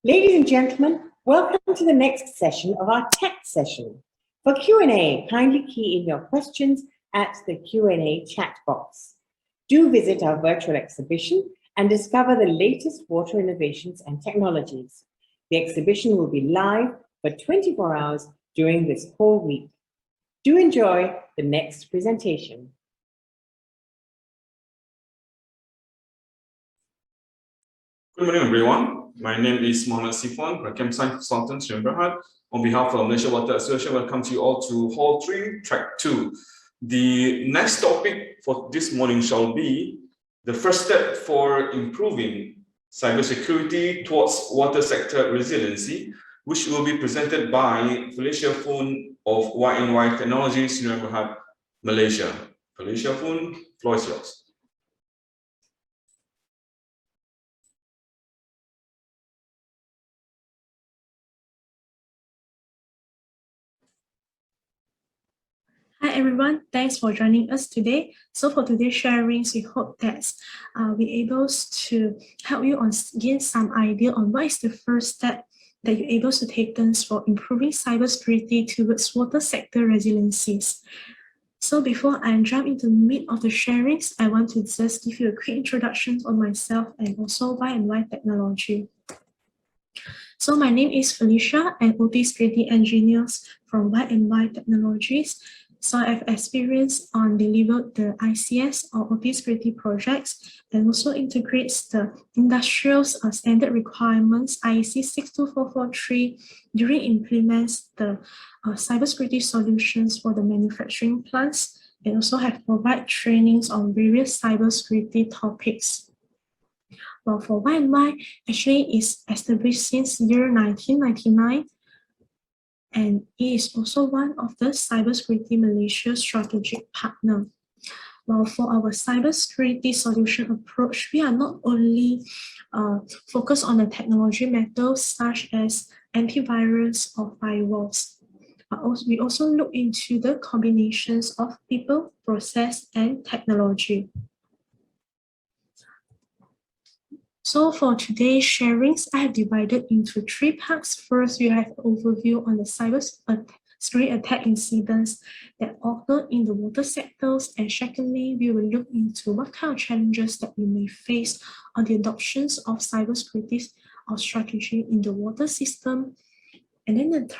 Ladies and gentlemen, welcome to the next session of our tech session. For Q&A, kindly key in your questions at the Q&A chat box. Do visit our virtual exhibition and discover the latest water innovations and technologies. The exhibition will be live for 24 hours during this whole week. Do enjoy the next presentation. Good morning, everyone. My name is Mohammed Sifwan, Rakam Science Consultant, Sri Berhad. On behalf of Malaysia Water Association, welcome you all to Hall 3, Track 2. The next topic for this morning shall be the first step for improving cybersecurity towards water sector resiliency, which will be presented by Felicia Foon of Y&Y Technologies, Sri Berhad, Malaysia. Felicia Foon, floor is yours. Hi everyone, thanks for joining us today. So for today's sharings, we hope that we're able to help you gain some idea on what is the first step that you're able to take for improving cybersecurity towards water sector resiliencies. So before I jump into the meat of the sharings, I want to just give you a quick introduction on myself and also Y&Y Technology. So my name is Felicia, an OT security engineer from Y&Y Technologies. So I've experience on delivered the ICS or OT security projects and also integrates the industrial standard requirements IEC 62443 during implements the cybersecurity solutions for the manufacturing plants, and also have provide trainings on various cybersecurity topics. Well, for Y&Y, actually is established since year 1999. And it is also one of the Cybersecurity Malaysia strategic partner. Well, for our cybersecurity solution approach, we are not only focused on the technology methods such as antivirus or firewalls, but we also look into the combinations of people, process, and technology. So for today's sharings, I have divided into 3 parts. First, we have an overview on the cybersecurity attack incidents that occur in the water sectors. And secondly, we will look into what kind of challenges that we may face on the adoptions of cybersecurity or strategy in the water system. And then the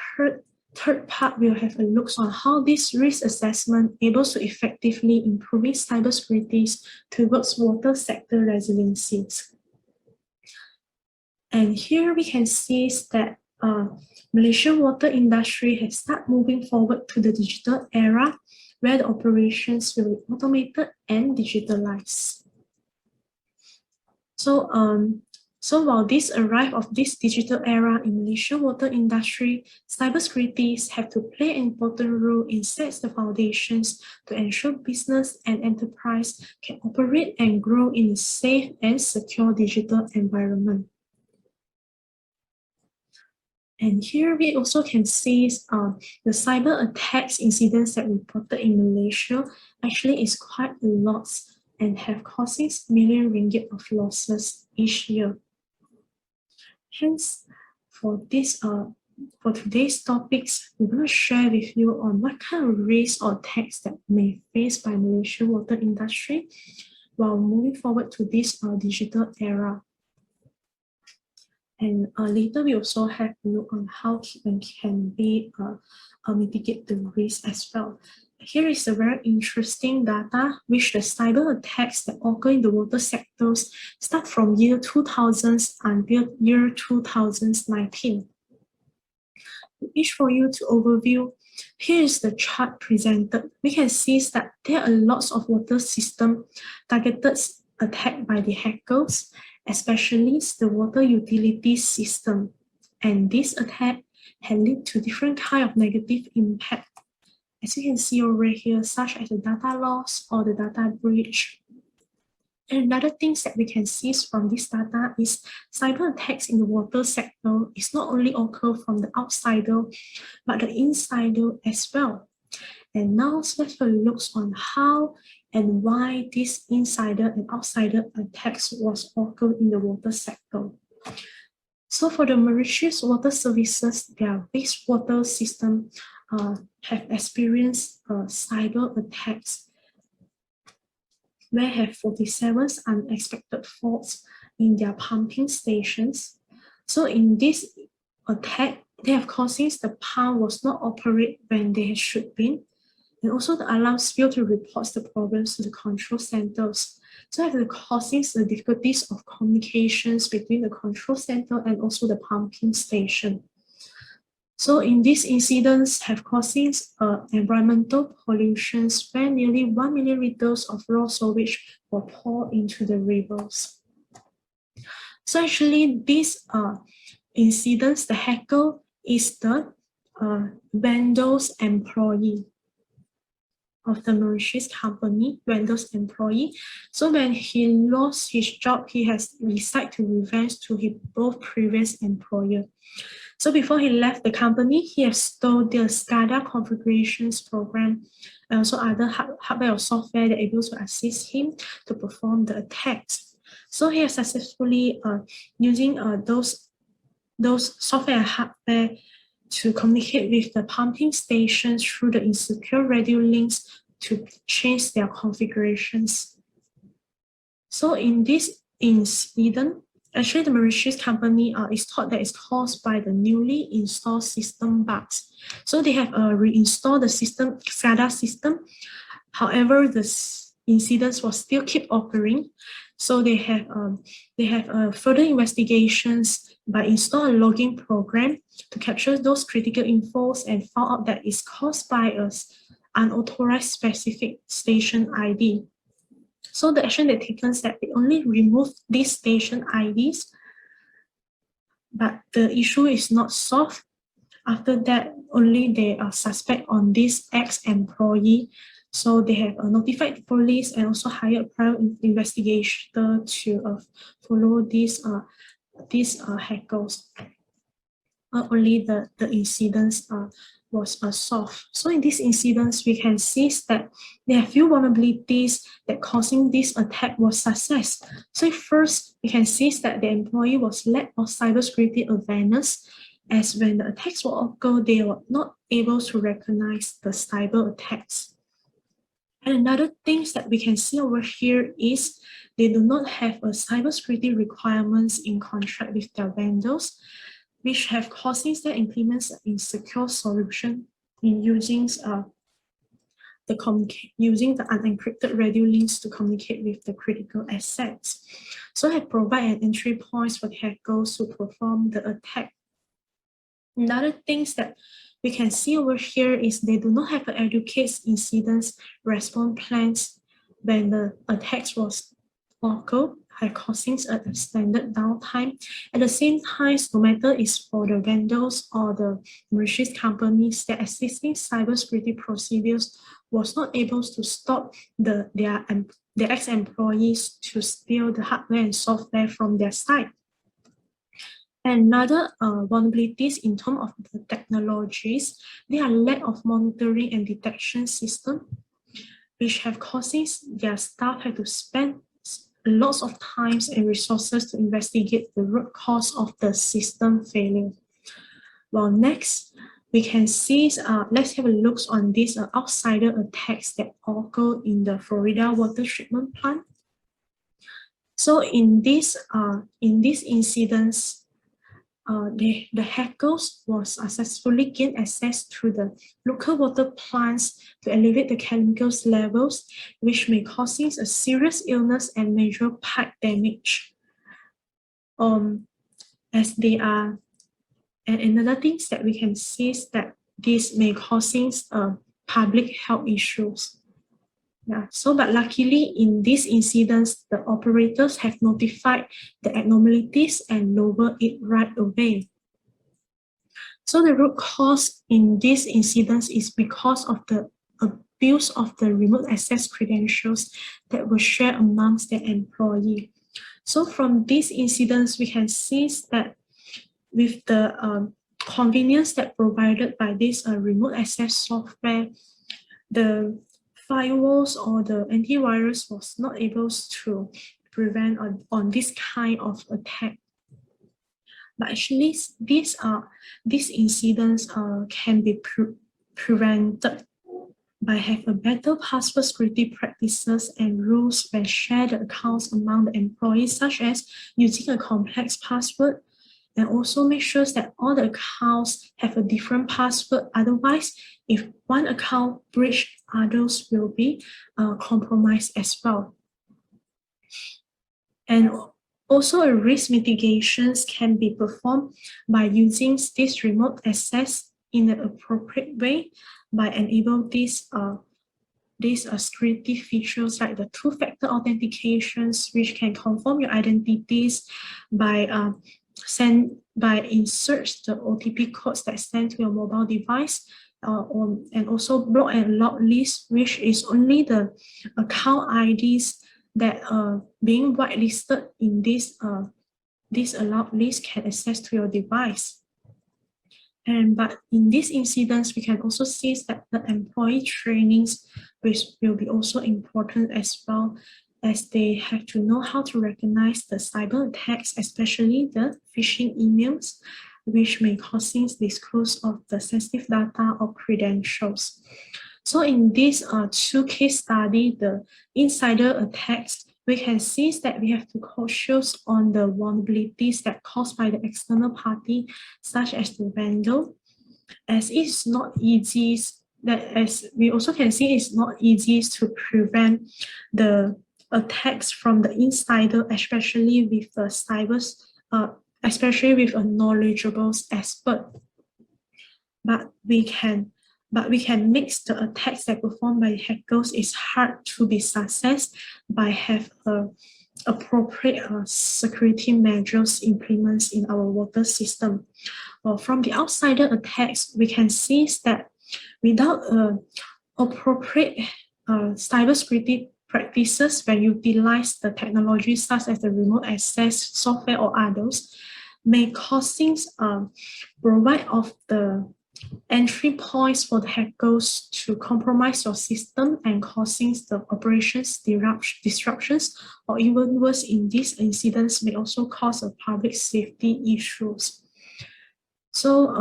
third part, we'll have a look on how this risk assessment able to effectively improving cybersecurity towards water sector resiliencies. And here we can see that Malaysian water industry has started moving forward to the digital era where the operations will be automated and digitalized. So while this arrival of this digital era in Malaysian water industry, cybersecurity have to play an important role in setting the foundations to ensure business and enterprise can operate and grow in a safe and secure digital environment. And here we also can see the cyber attacks incidents that reported in Malaysia actually is quite a lot and have causing million ringgit of losses each year. Hence, for today's topics, we're going to share with you on what kind of risks or attacks that may face by Malaysian water industry while moving forward to this digital era. And later, we also have a look on how can be mitigate the risk as well. Here is a very interesting data, which the cyber attacks that occur in the water sectors start from year 2000 until year 2019. Each for you to overview, here is the chart presented. We can see that there are lots of water system targeted attacked by the hackers, especially the water utility system. And this attack can lead to different kind of negative impact, as you can see over here, such as the data loss or the data breach. And another things that we can see from this data is cyber attacks in the water sector is not only occur from the outsider, but the insider as well. And now let's have a look on how and why this insider and outsider attacks was occurred in the water sector. So for the Mauritius Water Services, their wastewater system have experienced cyber attacks where have 47 unexpected faults in their pumping stations. So in this attack, they have causing the pump was not operate when they should be, and also the alarms failed to report the problems to the control centers. So have the causing the difficulties of communications between the control center and also the pumping station. So in these incidents have causing environmental pollutions where nearly 1 million liters of raw sewage were poured into the rivers. So actually these incidents, the hacker is the vendor's employee of the Mauritius company, vendor's employee. So when he lost his job, he has decided to revenge to his both previous employer. So before he left the company, he has stole the SCADA configurations program and also other hardware or software that are able to assist him to perform the attacks. So he has successfully using those software and hardware to communicate with the pumping stations through the insecure radio links to change their configurations. So in this incident, actually the Mauritius company is thought that it's caused by the newly installed system bugs. So they have reinstalled the system, SCADA system. However, the incidents will still keep occurring. So they have further investigations by installing a logging program to capture those critical infos and found out that it's caused by an unauthorized specific station ID. So the action that taken is that they only removed these station IDs, but the issue is not solved. After that, only they are suspect on this ex-employee. So they have notified the police and also hired a private investigator to follow these hackers. Only the incidents was solved. So in these incidents, we can see that there are few vulnerabilities that causing this attack was success. So first, we can see that the employee was lack of cybersecurity awareness, as when the attacks were occur, they were not able to recognize the cyber attacks. And another thing that we can see over here is they do not have a cybersecurity requirements in contract with their vendors, which have causing that implements an insecure solution in using the unencrypted radio links to communicate with the critical assets. So they provide an entry point for the hackers to perform the attack. Another things that we can see over here is they do not have an educate incidents response plans when the attacks was occurred, causing an extended downtime. At the same time, no matter it's for the vendors or the Mauritius companies, the existing cybersecurity procedures was not able to stop their ex-employees to steal the hardware and software from their site. Another vulnerabilities in terms of the technologies, there are lack of monitoring and detection system, which have causes their staff have to spend lots of times and resources to investigate the root cause of the system failure. Well, next, we can see, let's have a look on these outsider attacks that occur in the Florida water treatment plant. So in these incidents, the hackers was successfully gained access to the local water plants to elevate the chemicals levels, which may cause a serious illness and major pipe damage. As they are, and another thing that we can see is that this may cause public health issues. Yeah, so but luckily in these incidents, the operators have notified the abnormalities and lowered it right away. So the root cause in these incidents is because of the abuse of the remote access credentials that were shared amongst the employee. So from these incidents, we can see that with the convenience that provided by this remote access software, the firewalls or the antivirus was not able to prevent on this kind of attack. But actually, these incidents can be prevented by having a better password security practices and rules when share the accounts among the employees, such as using a complex password, and also make sure that all the accounts have a different password. Otherwise, if one account breached, others will be compromised as well. And also, risk mitigations can be performed by using this remote access in the appropriate way by enabling these security features like the two-factor authentications, which can confirm your identities by insert the OTP codes that send to your mobile device, and also block and lock list, which is only the account IDs that are being whitelisted in this allowed list can access to your device. But in these incidents, we can also see that the employee trainings will be also important as well, as they have to know how to recognize the cyber attacks, especially the phishing emails, which may cause disclosure of the sensitive data or credentials. So in this two case study, the insider attacks, we can see that we have to cautious on the vulnerabilities that caused by the external party, such as the vendor, as it's not easy. As we also can see, it's not easy to prevent the attacks from the insider, especially with the especially with a knowledgeable expert. But we can mix the attacks that performed by hackers is hard to be success by have appropriate security measures implemented in our water system. From the outsider attacks, we can see that without appropriate cybersecurity practices when you utilize the technology such as the remote access software or others, may causing provide of the entry points for the hackers to compromise your system and causing the operations disruptions, or even worse, in these incidents may also cause a public safety issues. So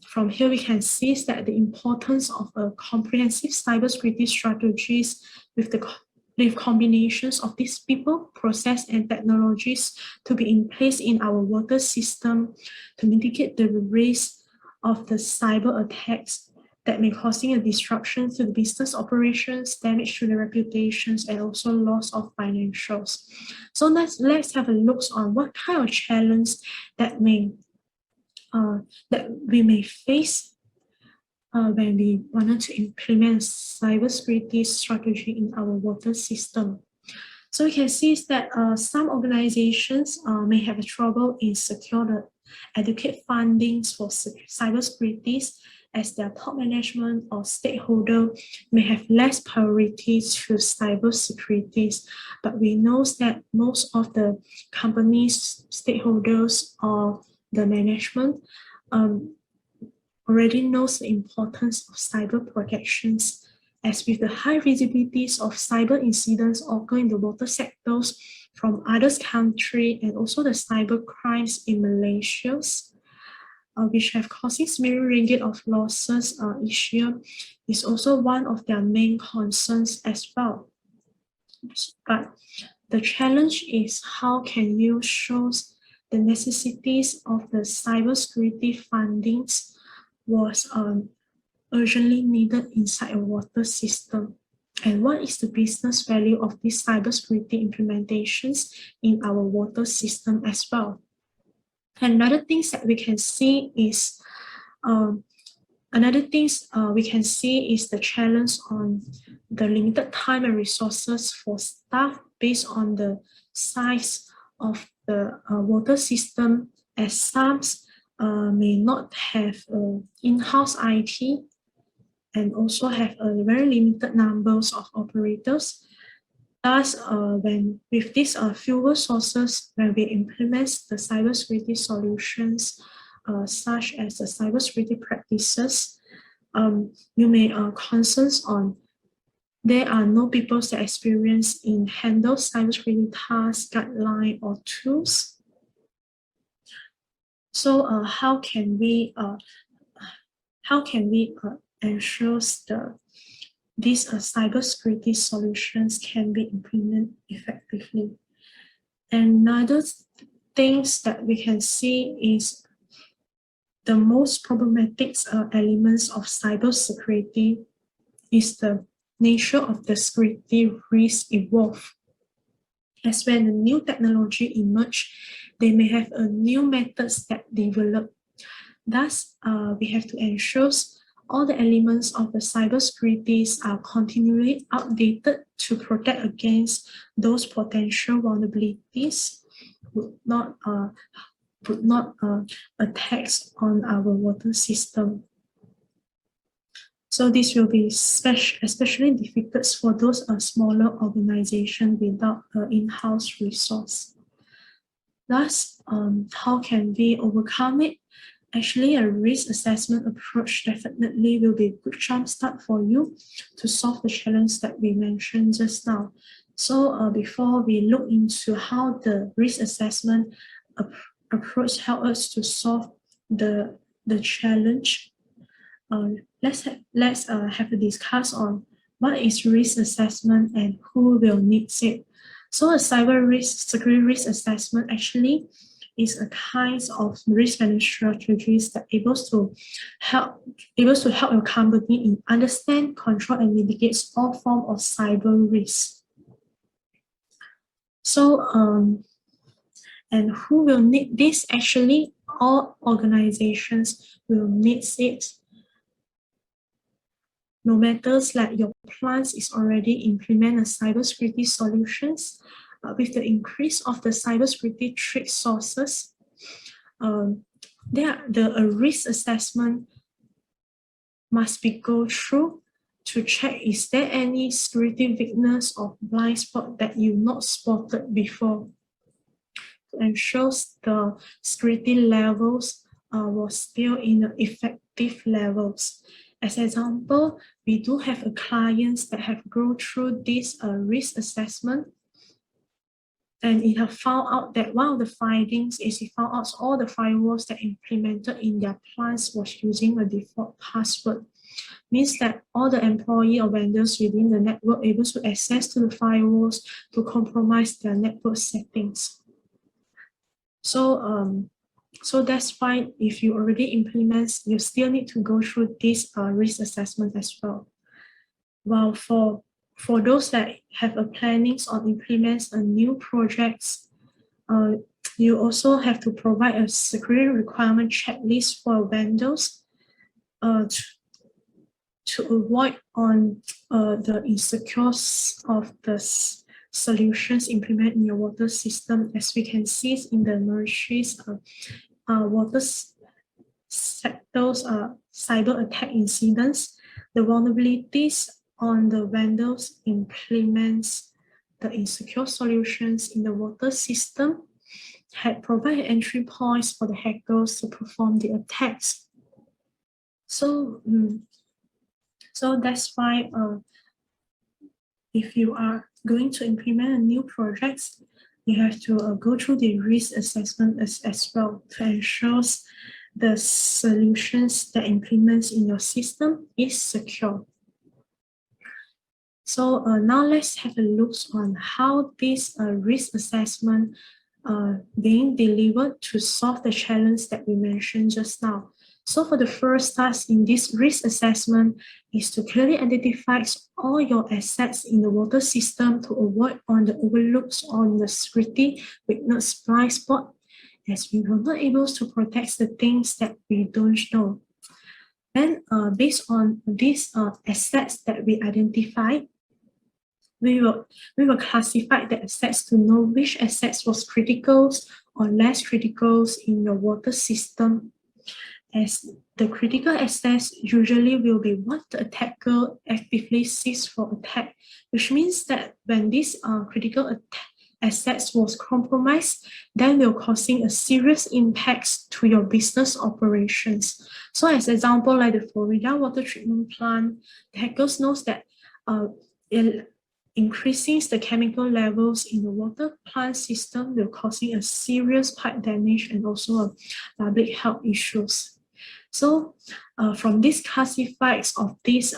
from here we can see that the importance of a comprehensive cybersecurity strategies with combinations of these people, process, and technologies to be in place in our water system to mitigate the risk of the cyber attacks that may causing a disruption to the business operations, damage to the reputations, and also loss of financials. So let's have a look on what kind of challenge that we may face when we wanted to implement cybersecurity strategy in our water system. So we can see that some organizations may have trouble in secure the adequate fundings for cybersecurity, as their top management or stakeholder may have less priority to cybersecurity. But we know that most of the companies, stakeholders, or the management already knows the importance of cyber protections, as with the high visibilities of cyber incidents occurring in the water sectors from other countries, and also the cyber crimes in Malaysia, which have caused million ringgit of losses each year, is also one of their main concerns as well. But the challenge is how can you show the necessities of the cybersecurity fundings was urgently needed inside a water system, and what is the business value of these cybersecurity implementations in our water system as well. Another things that we can see is the challenge on the limited time and resources for staff based on the size of the water system, as some may not have in-house IT and also have a very limited numbers of operators. Thus, when with these fewer sources, when we implement the cybersecurity solutions, such as the cybersecurity practices, you may concerns on there are no people that experience in handle cybersecurity tasks, guideline, or tools. So how can we ensure these cybersecurity solutions can be implemented effectively? And another things that we can see is the most problematic elements of cybersecurity is the nature of the security risk evolve. As when the new technology emerge, they may have a new methods that develop. Thus, we have to ensure all the elements of the cybersecurities are continually updated to protect against those potential vulnerabilities would not attacks on our water system. So this will be especially difficult for those smaller organizations without an in-house resource. Thus, how can we overcome it? Actually, a risk assessment approach definitely will be a good jumpstart for you to solve the challenge that we mentioned just now. So before we look into how the risk assessment approach help us to solve the challenge, let's have a discuss on what is risk assessment and who will need it. So a security risk assessment actually is a kind of risk management strategies that able to help your company in understand, control, and mitigate all forms of cyber risk. So and who will need this? Actually, all organizations will need it. No matter like your plans is already implement a cybersecurity solutions, with the increase of the cybersecurity threat sources, the risk assessment must be go through to check is there any security weakness or blind spot that you not spotted before, to ensure the security levels was still in the effective levels. As an example, we do have clients that have gone through this risk assessment, and it have found out that one of the findings is it found out all the firewalls that implemented in their plans was using a default password. Means that all the employee or vendors within the network able to access to the firewalls to compromise their network settings. So that's why if you already implement, you still need to go through this risk assessment as well. While for those that have a plannings on implements a new projects, you also have to provide a security requirement checklist for vendors to avoid on the insecurities of the solutions implemented in your water system. As we can see in the nurseries water sectors cyber attack incidents, the vulnerabilities on the vendors implements the insecure solutions in the water system had provided entry points for the hackers to perform the attacks. So that's why if you are going to implement a new project, you have to go through the risk assessment as well to ensure the solutions that implements in your system is secure. So now let's have a look on how this risk assessment being delivered to solve the challenge that we mentioned just now. So for the first task in this risk assessment is to clearly identify all your assets in the water system to avoid on the overlooks on the security weakness blind spot, as we were not able to protect the things that we don't know. Then based on these assets that we identified, we will classify the assets to know which assets was critical or less critical in your water system, as the critical assets usually will be what the attacker actively seeks for attack, which means that when these critical assets was compromised, then will causing a serious impacts to your business operations. So as example, like the Florida water treatment plant, the hackers knows that increasing the chemical levels in the water plant system will causing a serious pipe damage and also a public health issues. So from these classifieds of these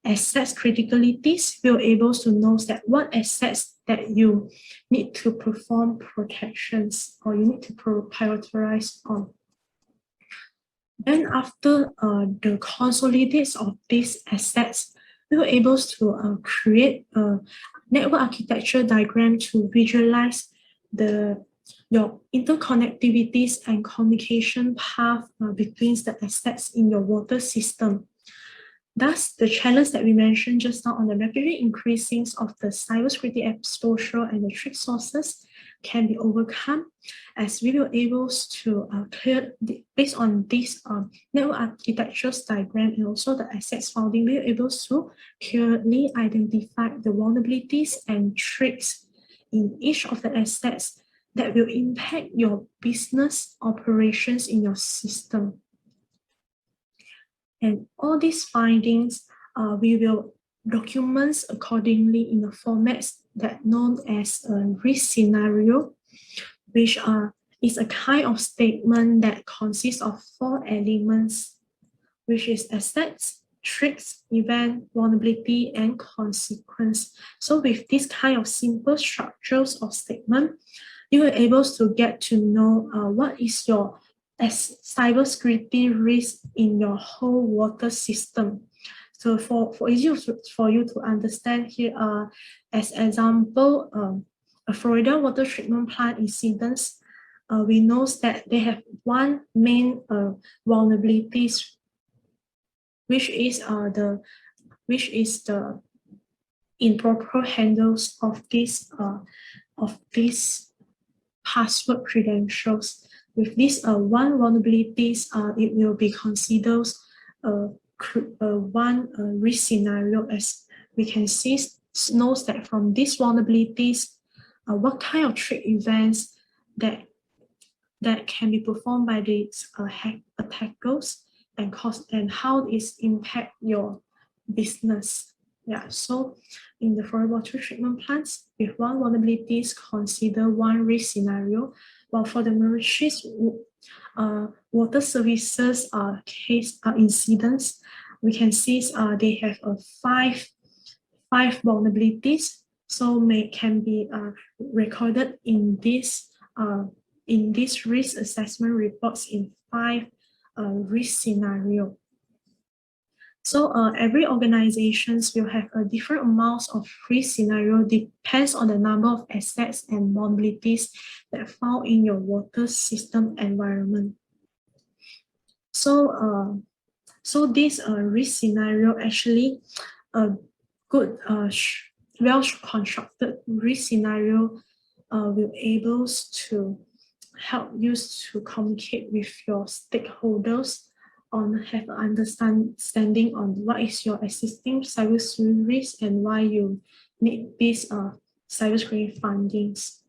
assets criticalities, we're able to know that what assets that you need to perform protections or you need to prioritize on. Then after the consolidates of these assets, we were able to create a network architecture diagram to visualize your interconnectivities and communication path between the assets in your water system. Thus, the challenge that we mentioned just now on the rapidly increasing of the cybersecurity exposure and the threat sources can be overcome as we were able to based on this network architectures diagram and also the assets founding, we were able to clearly identify the vulnerabilities and threats in each of the assets that will impact your business operations in your system. And all these findings, we will document accordingly in the formats that known as a risk scenario, which is a kind of statement that consists of 4 elements, which is assets, threats, event, vulnerability, and consequence. So with this kind of simple structures of statement, you are able to get to know what is your cybersecurity risk in your whole water system. So for easy for you to understand here, as example, a Florida water treatment plant incidents, we know that they have one main vulnerabilities, which is the improper handles of this password credentials. With this one vulnerabilities, it will be considered one risk scenario, as we can see knows that from these vulnerabilities, what kind of threat events that can be performed by these attackers and how it impact your business. Yeah, so in the Florida water treatment plants, with one vulnerabilities consider one risk scenario, while for the Mauritius water services case incidents, we can see they have five vulnerabilities, so can be recorded in this risk assessment reports in 5 risk scenario. So every organizations will have a different amounts of risk scenario, depends on the number of assets and vulnerabilities that found in your water system environment. So this risk scenario actually a good well constructed risk scenario will able to help you to communicate with your stakeholders have an understanding on what is your existing cybersecurity risk and why you need these cybersecurity fundings.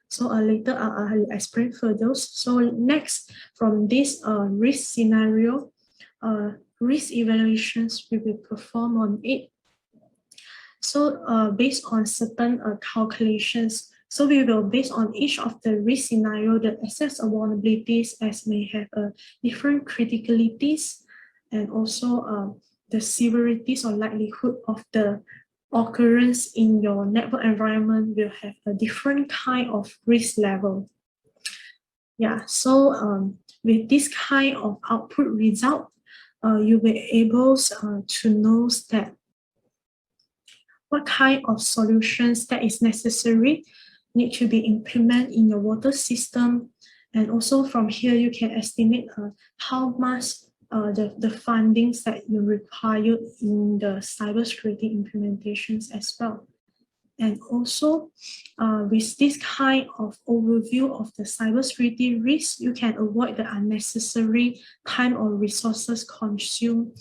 So later I'll explain further. So next, from this risk scenario, risk evaluations will be performed on it. So based on certain calculations, so we will, based on each of the risk scenario, the assets or vulnerabilities as may have different criticalities and also the severities or likelihood of the occurrence in your network environment will have a different kind of risk level. Yeah, so with this kind of output result, you'll be able to know that what kind of solutions that is necessary need to be implemented in your water system. And also from here, you can estimate how much the fundings that you require in the cybersecurity implementations as well. And also with this kind of overview of the cybersecurity risk, you can avoid the unnecessary time or resources consumed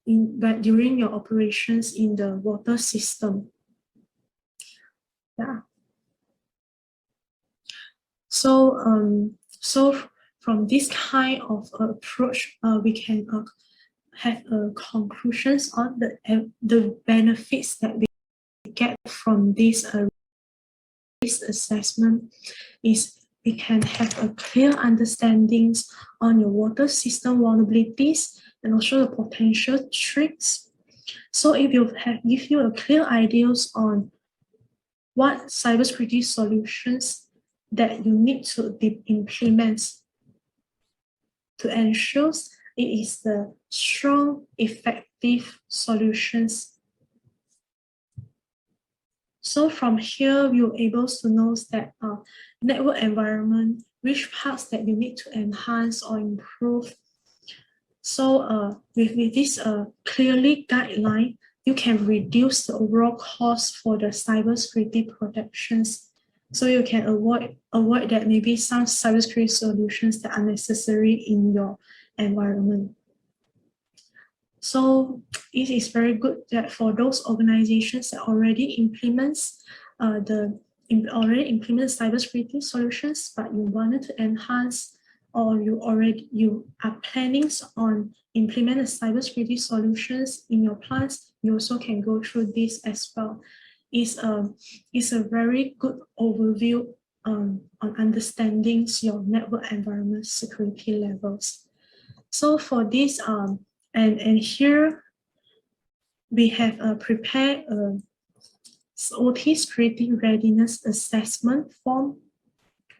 during your operations in the water system. Yeah. So from this kind of approach, we can have conclusions on the benefits that we get from this risk assessment is we can have a clear understandings on your water system vulnerabilities and also the potential threats. So if you give you a clear ideas on what cybersecurity solutions that you need to implement to ensure it is the strong, effective solutions. So from here, you're able to know that network environment, which parts that you need to enhance or improve. So with this clearly guideline, you can reduce the overall cost for the cybersecurity protections. So you can avoid that maybe some cybersecurity solutions that are necessary in your environment. So it is very good that for those organizations that already implement cybersecurity solutions, but you wanted to enhance or you are planning on implement cybersecurity solutions in your plans, you also can go through this as well. It's a very good overview on understanding your network environment security levels. So for this and here we have prepared a OT security readiness assessment form,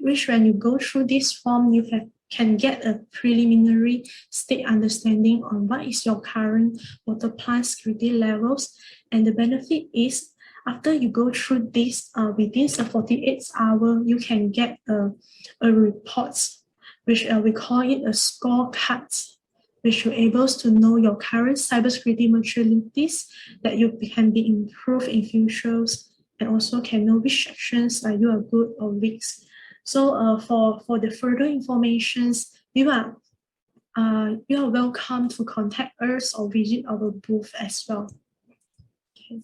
which when you go through this form, you can get a preliminary state understanding on what is your current water plant security levels. And the benefit is after you go through this, within the 48 hours, you can get a report, which we call it a scorecard, which you're able to know your current cybersecurity maturities that you can be improved in futures, and also can know which sections are you are good or weak. So for the further informations, you are welcome to contact us or visit our booth as well. Okay.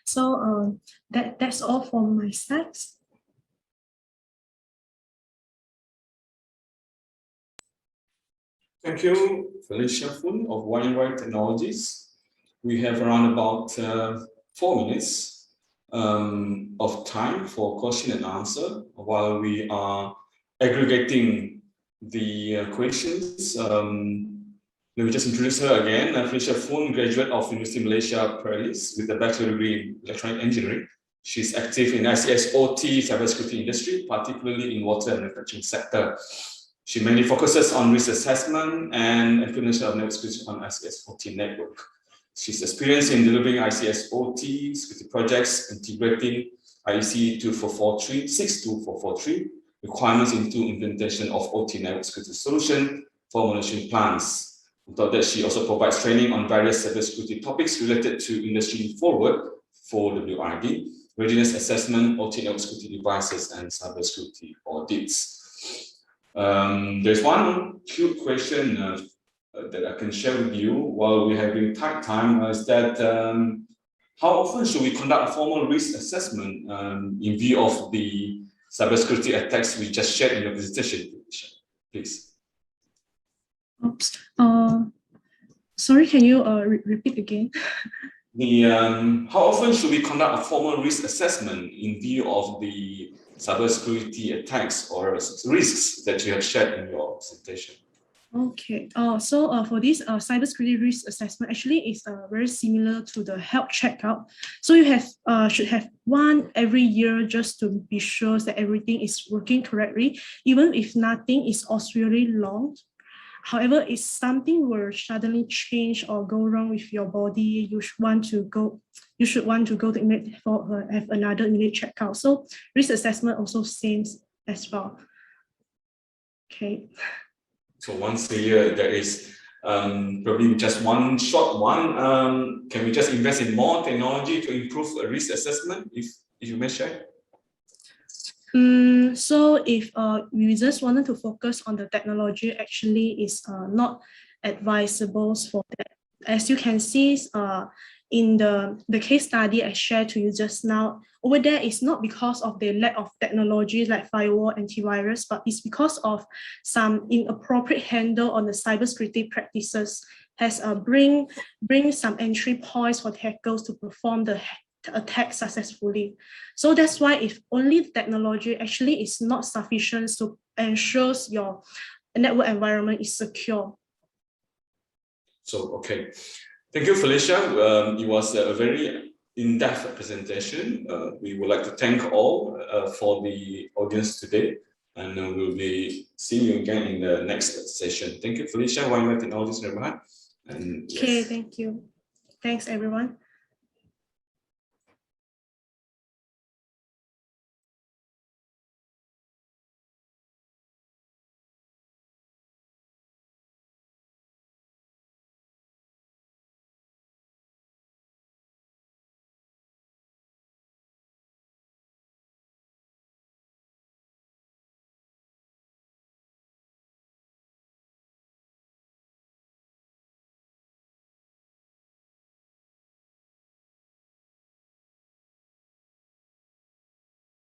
So that's all from my side. Thank you, Felicia Fun of YY Technologies. We have around about 4 minutes of time for question and answer while we are aggregating the questions. Let me just introduce her again. Felicia Fun, graduate of University of Malaysia, Perlis, with a bachelor degree in electronic engineering. She's active in ICS OT cybersecurity industry, particularly in water and manufacturing sector. She mainly focuses on risk assessment and implementation of network security on ICS OT network. She's experienced in delivering ICS OT security projects, integrating IEC 24443, 62443 requirements into implementation of OT network security solution for monitoring plans. On top of that, she also provides training on various cybersecurity topics related to industry forward for WID, readiness assessment, OT network security devices, and cybersecurity audits. There's one cute question that I can share with you while we're having tight time, is that how often should we conduct a formal risk assessment in view of the cybersecurity attacks we just shared in the presentation, please? Oops. Sorry, can you repeat again? How often should we conduct a formal risk assessment in view of the cybersecurity attacks or risks that you have shared in your presentation? Okay. So for this cybersecurity risk assessment, actually is very similar to the health checkup. So you have should have one every year just to be sure that everything is working correctly, even if nothing is auspiciously long. However, if something will suddenly change or go wrong with your body, you should want to go to have another immediate checkout. So risk assessment also same as well. Okay. So once a year, there is probably just one short one. Can we just invest in more technology to improve a risk assessment, if you may share? So if we just wanted to focus on the technology, actually is not advisable for that. As you can see in the case study I shared to you just now, over there is not because of the lack of technology like firewall, antivirus, but it's because of some inappropriate handle on the cybersecurity practices has bring some entry points for hackers to perform the attack successfully. So that's why if only the technology actually is not sufficient to ensure your network environment is secure. So, okay. Thank you, Felicia. It was a very in-depth presentation. We would like to thank all for the audience today, and we'll be seeing you again in the next session. Thank you, Felicia. One more technologist, Remahad. And Okay, yes. thank you. Thanks, everyone.